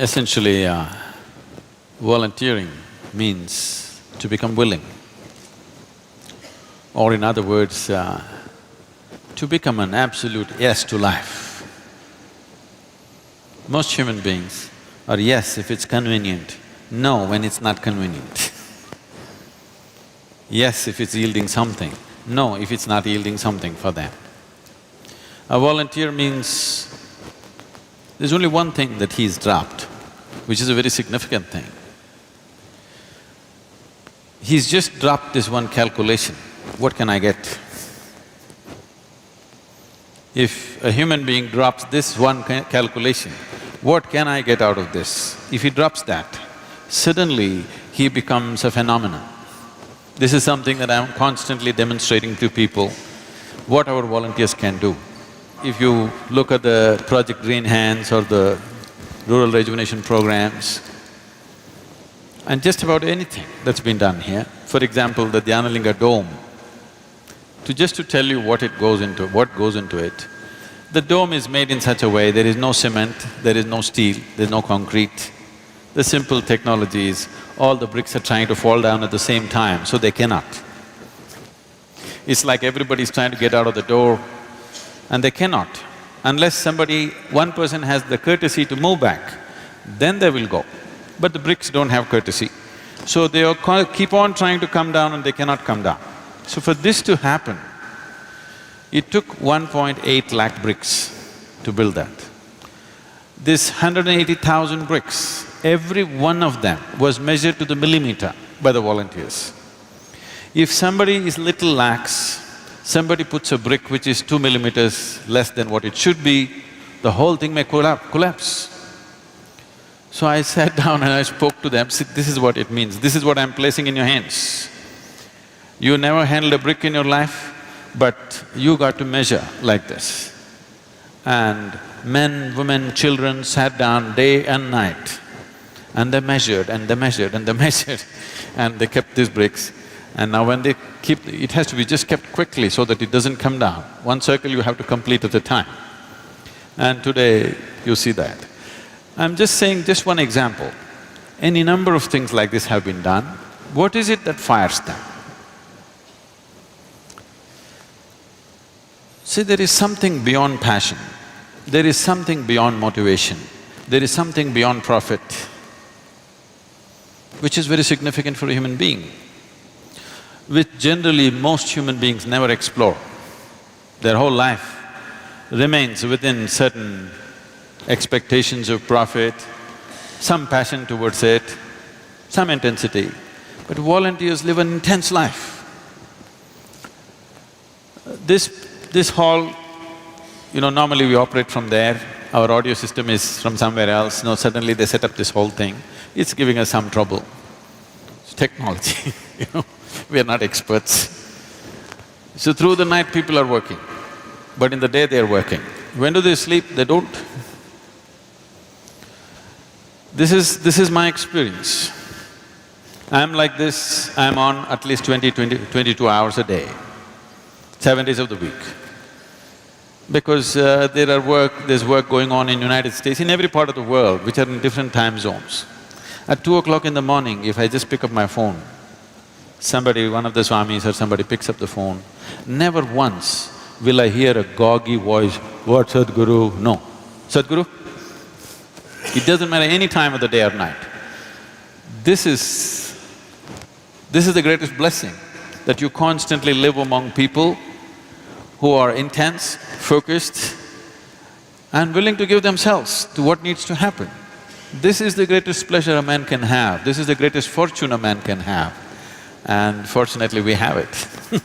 Essentially, volunteering means to become willing, or in other words, to become an absolute yes to life. Most human beings are yes if it's convenient, no when it's not convenient. Yes if it's yielding something, no if it's not yielding something for them. A volunteer means there's only one thing that he's dropped, which is a very significant thing. He's just dropped this one calculation, what can I get? If a human being drops this one calculation, what can I get out of this? If he drops that, suddenly he becomes a phenomenon. This is something that I'm constantly demonstrating to people, what our volunteers can do. If you look at the Project Green Hands or the rural rejuvenation programs, and just about anything that's been done here, for example, the Dhyanalinga dome, just to tell you what goes into it, the dome is made in such a way, there is no cement, there is no steel, there's no concrete. The simple technology is, all the bricks are trying to fall down at the same time, so they cannot. It's like everybody's trying to get out of the door and they cannot. Unless one person has the courtesy to move back, then they will go. But the bricks don't have courtesy. So they keep on trying to come down and they cannot come down. So for this to happen, it took 1.8 lakh bricks to build that. This 180,000 bricks, every one of them was measured to the millimeter by the volunteers. If somebody is little lax, somebody puts a brick which is 2 millimeters less than what it should be, the whole thing may collapse. So I sat down and I spoke to them, "See, this is what it means, this is what I'm placing in your hands. You never handled a brick in your life, but you got to measure like this." And men, women, children sat down day and night and they measured and they measured and they measured and they kept these bricks. And now when they keep… it has to be just kept quickly so that it doesn't come down. One circle you have to complete at a time. And today you see that. I'm just saying just one example. Any number of things like this have been done. What is it that fires them? See, there is something beyond passion, there is something beyond motivation, there is something beyond profit, which is very significant for a human being, which generally most human beings never explore. Their whole life remains within certain expectations of profit, some passion towards it, some intensity. But volunteers live an intense life. This hall, normally we operate from there, our audio system is from somewhere else, suddenly they set up this whole thing. It's giving us some trouble. It's technology, we are not experts. So through the night people are working, but in the day they are working. When do they sleep? They don't. This is my experience. I'm like this, I'm on at least 22 hours a day, 7 days of the week. Because there's work going on in United States, in every part of the world, which are in different time zones. At 2 o'clock in the morning, if I just pick up my phone, one of the swamis or somebody picks up the phone, never once will I hear a goggy voice, "What, Sadhguru?" No. "Sadhguru?" It doesn't matter any time of the day or night. This is the greatest blessing, that you constantly live among people who are intense, focused and willing to give themselves to what needs to happen. This is the greatest pleasure a man can have, this is the greatest fortune a man can have, and fortunately we have it